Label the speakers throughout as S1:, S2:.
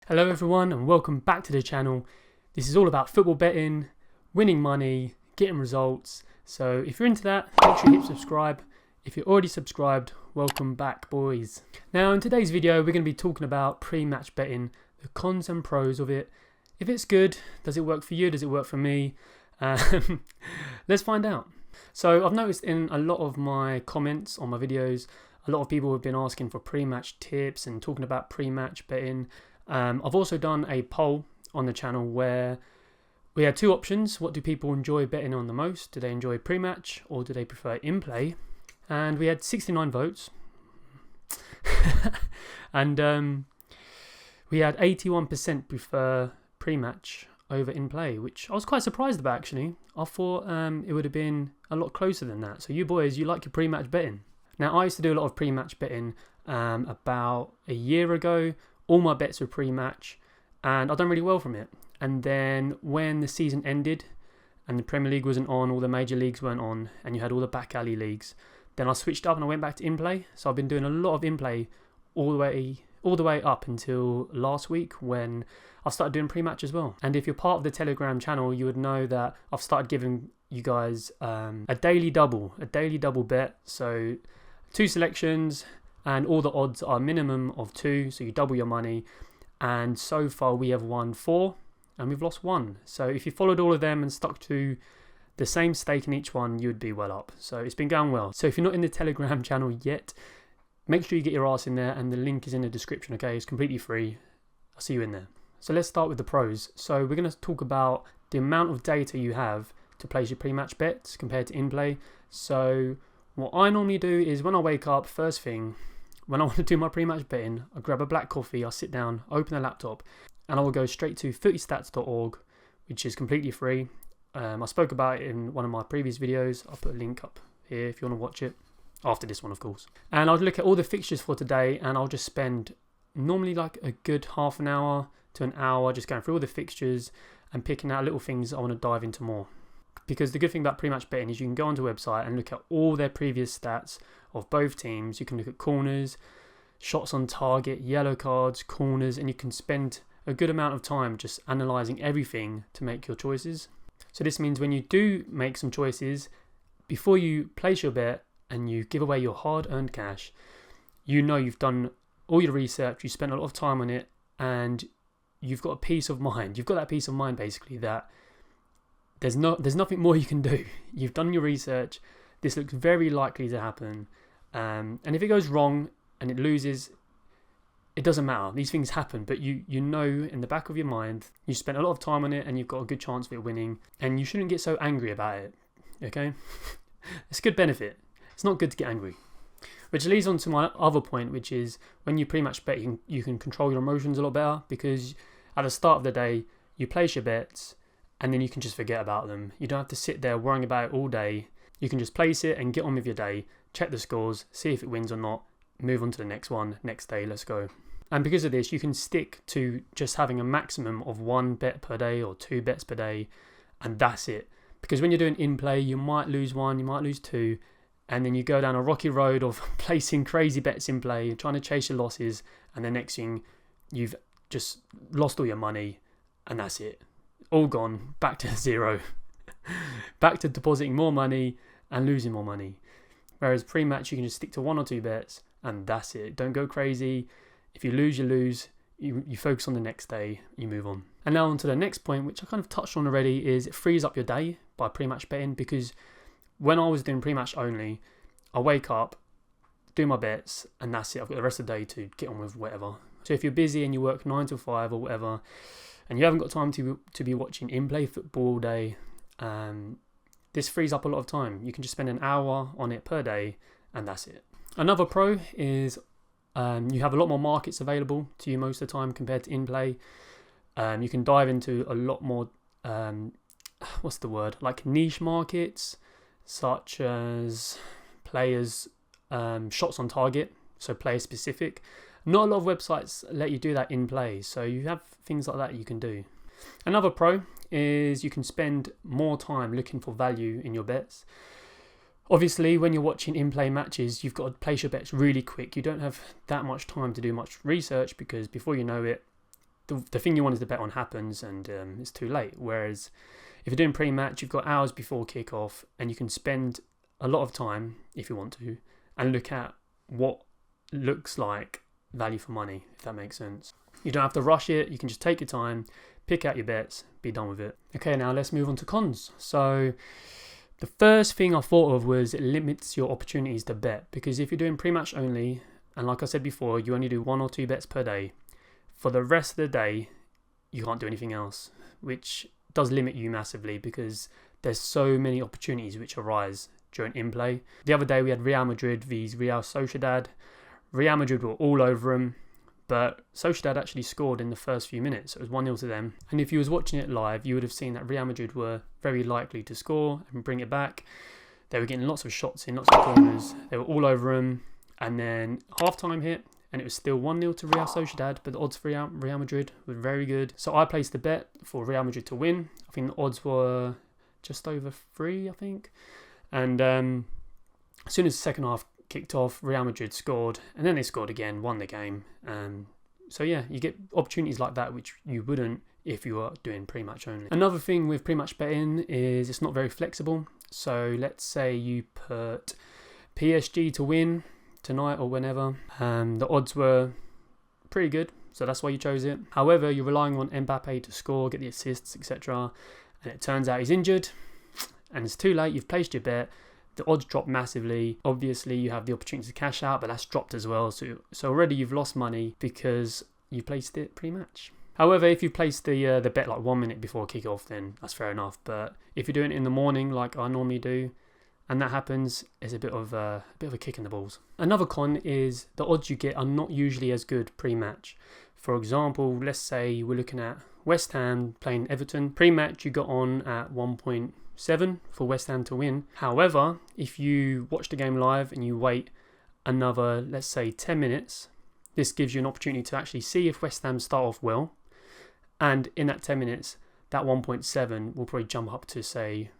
S1: Hello everyone and welcome back to the channel. This is all about football betting, winning money, getting results. So if you're into that, make sure you hit subscribe. If you're already subscribed, welcome back boys. Now in today's video we're going to be talking about pre-match betting, the cons and pros of it. If it's good, does it work for you, does it work for me? Let's find out. So I've noticed in a lot of my comments on my videos, a lot of people have been asking for pre-match tips and talking about pre-match betting. I've also done a poll on the channel where we had two options. What do people enjoy betting on the most? Do they enjoy pre-match or do they prefer in-play? And we had 69 votes. And we had 81% prefer pre-match over in-play, which I was quite surprised about actually. I thought it would have been a lot closer than that. So you boys, you like your pre-match betting. Now I used to do a lot of pre-match betting about a year ago. All my bets were pre-match and I've done really well from it. And then when the season ended and the Premier League wasn't on, all the major leagues weren't on, and you had all the back alley leagues, then I switched up and I went back to in-play. So I've been doing a lot of in-play all the way up until last week when I started doing pre-match as well. And if you're part of the Telegram channel, you would know that I've started giving you guys a daily double bet. So 2 selections, and all the odds are a minimum of 2, so you double your money. And so far we have won 4 and we've lost 1. So if you followed all of them and stuck to the same stake in each one, you would be well up. So it's been going well. So if you're not in the Telegram channel yet, make sure you get your ass in there, and the link is in the description, okay? It's completely free. I'll see you in there. So let's start with the pros. So we're going to talk about the amount of data you have to place your pre-match bets compared to in-play. So what I normally do is when I wake up, first thing, when I want to do my pre-match betting, I grab a black coffee, I sit down, open the laptop, and I will go straight to footystats.org, which is completely free. I spoke about it in one of my previous videos. I'll put a link up here if you want to watch it, after this one of course. And I'll look at all the fixtures for today, and I'll just spend normally like a good half an hour to an hour just going through all the fixtures and picking out little things I want to dive into more. Because the good thing about pre-match betting is you can go onto a website and look at all their previous stats of both teams. You can look at corners, shots on target, yellow cards, corners, and you can spend a good amount of time just analysing everything to make your choices. So this means when you do make some choices, before you place your bet and you give away your hard-earned cash, you know you've done all your research, you spent a lot of time on it, and you've got a peace of mind. You've got that peace of mind basically that there's nothing more you can do. You've done your research. This looks very likely to happen. And if it goes wrong and it loses, it doesn't matter. These things happen, but you know in the back of your mind, you spent a lot of time on it and you've got a good chance of it winning, and you shouldn't get so angry about it, okay? It's a good benefit. It's not good to get angry. Which leads on to my other point, which is when you pre-match bet, you can control your emotions a lot better, because at the start of the day, you place your bets, and then you can just forget about them. You don't have to sit there worrying about it all day. You can just place it and get on with your day, check the scores, see if it wins or not, move on to the next one, next day, let's go. And because of this, you can stick to just having a maximum of 1 bet per day or 2 bets per day, and that's it. Because when you're doing in-play, you might lose 1, you might lose 2, and then you go down a rocky road of placing crazy bets in play, trying to chase your losses, and the next thing, you've just lost all your money, and that's it. All gone, back to zero. Back to depositing more money and losing more money. Whereas pre-match, you can just stick to 1 or 2 bets and that's it. Don't go crazy. If you lose, you lose. You focus on the next day, you move on. And now on to the next point, which I kind of touched on already, is it frees up your day by pre-match betting. Because when I was doing pre-match only, I wake up, do my bets, and that's it. I've got the rest of the day to get on with whatever. So if you're busy and you work 9 to 5 or whatever, and you haven't got time to be watching in-play football all day, this frees up a lot of time. You can just spend an hour on it per day, and that's it. Another pro is you have a lot more markets available to you most of the time compared to in-play. You can dive into a lot more, like niche markets, such as players' shots on target, so player specific. Not a lot of websites let you do that in play, so you have things like that you can do. Another pro is you can spend more time looking for value in your bets. Obviously, when you're watching in-play matches, you've got to place your bets really quick. You don't have that much time to do much research because before you know it, the thing you wanted to bet on happens, and it's too late. Whereas if you're doing pre-match, you've got hours before kickoff, and you can spend a lot of time, if you want to, and look at what looks like value for money, if that makes sense. You don't have to rush it. You can just take your time, pick out your bets, be done with it. Okay, now let's move on to cons. So the first thing I thought of was it limits your opportunities to bet, because if you're doing pre-match only, and like I said before, you only do 1 or 2 bets per day, for the rest of the day, you can't do anything else, which does limit you massively because there's so many opportunities which arise during in-play. The other day we had Real Madrid vs Real Sociedad. Real Madrid were all over them, but Sociedad actually scored in the first few minutes. It was 1-0 to them. And if you was watching it live, you would have seen that Real Madrid were very likely to score and bring it back. They were getting lots of shots in, lots of corners. They were all over them. And then half-time hit, and it was still 1-0 to Real Sociedad, but the odds for Real Madrid were very good. So I placed the bet for Real Madrid to win. I think the odds were just over 3, I think. And as soon as the second half kicked off, Real Madrid scored, and then they scored again, won the game. So yeah, you get opportunities like that which you wouldn't if you were doing pre-match only. Another thing with pre-match betting is it's not very flexible. So let's say you put PSG to win tonight or whenever. The odds were pretty good, so that's why you chose it. However, you're relying on Mbappe to score, get the assists, etc. And it turns out he's injured, and it's too late. You've placed your bet. The odds drop massively. Obviously, you have the opportunity to cash out, but that's dropped as well. So already you've lost money because you placed it pre-match. However, if you placed the bet like 1 minute before kickoff, then that's fair enough. But if you're doing it in the morning, like I normally do, and that happens, it's a bit of a kick in the balls. Another con is the odds you get are not usually as good pre-match. For example, let's say we're looking at West Ham playing Everton. Pre-match you got on at 1.7 for West Ham to win. However, if you watch the game live and you wait another, let's say 10 minutes, this gives you an opportunity to actually see if West Ham start off well. And in that 10 minutes, that 1.7 will probably jump up to say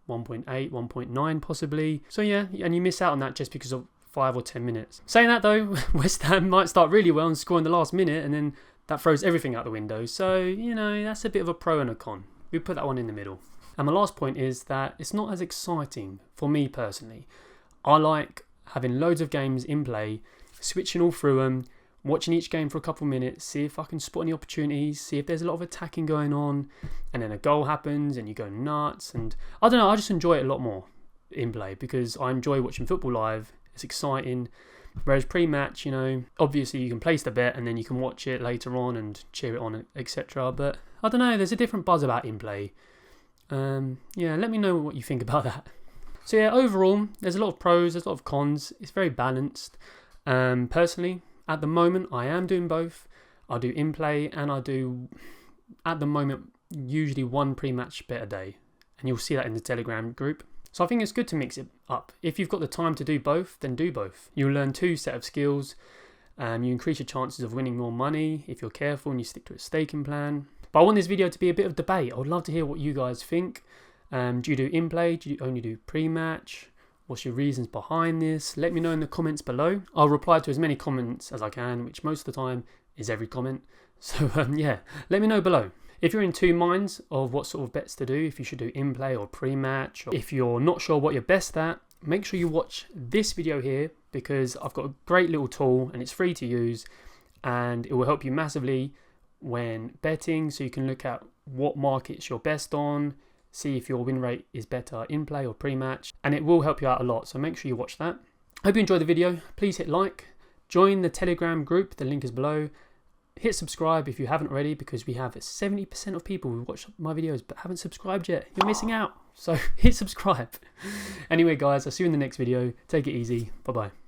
S1: 1.8, 1.9 possibly. So yeah, and you miss out on that just because of 5 or 10 minutes. Saying that though, West Ham might start really well and score in the last minute, and then that throws everything out the window. So, you know, that's a bit of a pro and a con. We put that one in the middle. And my last point is that it's not as exciting for me personally. I like having loads of games in play, switching all through them, watching each game for a couple minutes, see if I can spot any opportunities, see if there's a lot of attacking going on, and then a goal happens and you go nuts. And I don't know, I just enjoy it a lot more in play because I enjoy watching football live. It's exciting. Whereas pre-match, you know, obviously you can place the bet and then you can watch it later on and cheer it on, etc. But I don't know, there's a different buzz about in play. Yeah, let me know what you think about that. So yeah, overall, there's a lot of pros, there's a lot of cons. It's very balanced. Personally, at the moment, I am doing both. I do in-play and I do, at the moment, usually 1 pre-match bet a day. And you'll see that in the Telegram group. So I think it's good to mix it up. If you've got the time to do both, then do both. You'll learn 2 set of skills. You increase your chances of winning more money if you're careful and you stick to a staking plan. But I want this video to be a bit of debate. I would love to hear what you guys think. Do you do in-play? Do you only do pre-match? What's your reasons behind this? Let me know in the comments below. I'll reply to as many comments as I can, which most of the time is every comment. So yeah, let me know below. If you're in 2 minds of what sort of bets to do, if you should do in-play or pre-match, or if you're not sure what you're best at, make sure you watch this video here because I've got a great little tool and it's free to use and it will help you massively when betting, so you can look at what markets you're best on, see if your win rate is better in play or pre-match, and it will help you out a lot, so make sure you watch that. Hope you enjoyed the video. Please hit like, join the Telegram group, the link is below. Hit subscribe if you haven't already because we have 70% of people who watch my videos but haven't subscribed yet. You're missing out, so hit subscribe. Anyway guys, I'll see you in the next video. Take it easy. Bye bye.